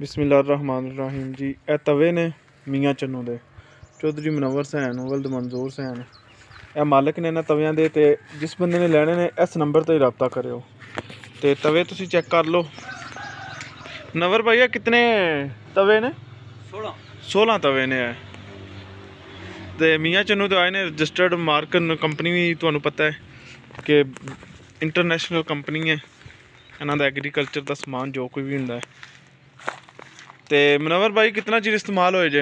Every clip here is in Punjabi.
बिस्मिल्लाहिर्रहमानिर्रहीम जी। ए तवे ने मियाँ चन्नू दे चौधरी मुनव्वर सैन वल्द मंजूर सैन ए मालिक ने इन्हां तवियां दे। ते जिस बंदे ने लैने ने इस नंबर ते रब्ता करो। ते तवे तुसी चेक कर लो। नवर भैया कितने तवे ने? 16 तवे ने है। ते मियाँ चन्नू तो आए ने रजिस्टर्ड मार्क कंपनी भी तुहानू पता है कि इंटरनेशनल कंपनी है। इन्हां दा एग्रीकल्चर का समान जो कोई भी हुंदा है। ते मुनव्वर भाई कितना चीज इस्तेमाल होए जे?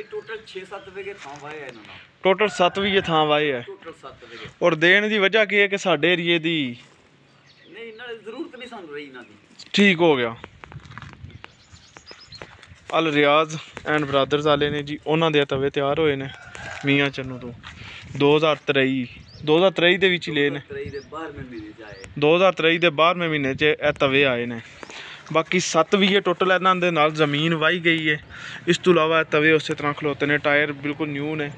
टोटल 6-7 वीघे थां वाहे है इन्हां टोटल 7 वीघे थां वाहे है। टोटल 7 वीघे। और देने की वजह की है कि साडे एरिए दी नहीं इन्हां दी जरूरत नहीं सानू रही इन्हां दी। ठीक हो गया। अल रियाज एंड ब्रदर्स वाले ने जी उन्हां दे तवे तैयार होए ने मियाँ चन्नू तो 2023 ਦੇ ਵਿੱਚ ਹੀ ਲਏ ਨੇ। 2023 ਦੇ 12ਵੇਂ ਮਹੀਨੇ 'ਚ ਇਹ ਤਵੇ ਆਏ ਨੇ। ਬਾਕੀ 7 ਵੀਏ ਟੋਟਲ ਇਹਨਾਂ ਦੇ ਨਾਲ ਜ਼ਮੀਨ ਵਾਹੀ ਗਈ ਹੈ। ਇਸ ਤੋਂ ਇਲਾਵਾ ਤਵੇ ਉਸੇ ਤਰ੍ਹਾਂ ਖਲੋਤੇ ਨੇ। ਟਾਇਰ ਬਿਲਕੁਲ ਨਿਊ ਨੇ।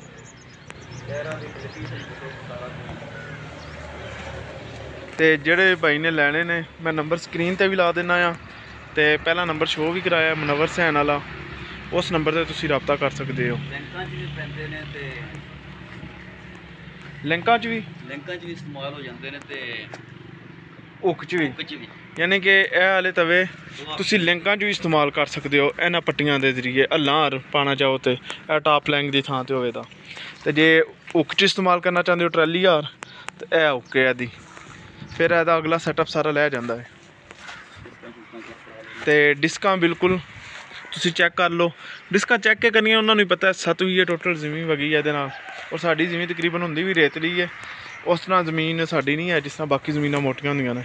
ਤੇ ਜਿਹੜੇ ਭਾਈ ਨੇ ਲੈਣੇ ਨੇ ਮੈਂ ਨੰਬਰ ਸਕਰੀਨ ਤੇ ਵੀ ਲਾ ਦੇਣਾ ਆ। ਤੇ ਪਹਿਲਾ ਨੰਬਰ ਸ਼ੋਅ ਵੀ ਕਰਾਇਆ ਮੁਨੱਵਰ ਸੈਨ ਵਾਲਾ। ਉਸ ਨੰਬਰ ਤੇ ਤੁਸੀਂ ਰਾਬਤਾ ਕਰ ਸਕਦੇ ਹੋ। ਲਿੰਕਾਂ 'ਚ ਵੀ ਪੈਂਦੇ ਨੇ ਤੇ ਲਿੰਕਾਂ 'ਚ ਵੀ ਇਸਤੇਮਾਲ ਹੋ ਜਾਂਦੇ ਨੇ ਤੇ ਹੁੱਕ 'ਚ ਵੀ यानी कि ਇਹ वाले तवे ਤੁਸੀਂ ਲਿੰਕਾਂ 'ਚ ਵੀ ਇਸਤੇਮਾਲ ਕਰ ਸਕਦੇ ਹੋ। ਇਹਨਾਂ ਪੱਟੀਆਂ ਦੇ ਜ਼ਰੀਏ ਹਲਾਰ ਪਾਣਾ ਚਾਹੋ ਤੇ ਇਹ ਟਾਪ ਲੈਂਗ ਦੀ ਥਾਂ ਤੇ ਹੋਵੇ ਤਾਂ। ਤੇ ਜੇ ਹੁੱਕ 'ਚ ਇਸਤੇਮਾਲ ਕਰਨਾ ਚਾਹੁੰਦੇ ਹੋ ਟਰਾਲੀ ਯਾਰ ਤੇ ਇਹ ਹੁੱਕ ਹੈ ਇਹਦੀ। ਫਿਰ ਇਹਦਾ ਅਗਲਾ ਸੈਟਅਪ ਸਾਰਾ ਲੈ ਜਾਂਦਾ ਹੈ। ਤੇ ਡਿਸਕਾਂ ਬਿਲਕੁਲ ਤੁਸੀਂ ਚੈੱਕ ਕਰ ਲਓ। ਡਿਸਕਾਂ ਚੈੱਕ ਕੇ ਕਰਨੀਆਂ ਉਹਨਾਂ ਨੂੰ ਹੀ ਪਤਾ। 7 ਵੀਏ ਟੋਟਲ ਜ਼ਮੀਨ ਵਗੀ ਹੈ ਇਹਦੇ ਨਾਲ। ਔਰ ਸਾਡੀ ਜ਼ਮੀਨ ਤਕਰੀਬਨ ਹੁੰਦੀ ਵੀ ਰੇਤਲੀ ਹੈ। ਉਸ ਤਰ੍ਹਾਂ ਜ਼ਮੀਨ ਸਾਡੀ ਨਹੀਂ ਹੈ ਜਿਸ ਤਰ੍ਹਾਂ ਬਾਕੀ ਜ਼ਮੀਨਾਂ ਮੋਟੀਆਂ ਹੁੰਦੀਆਂ ਨੇ।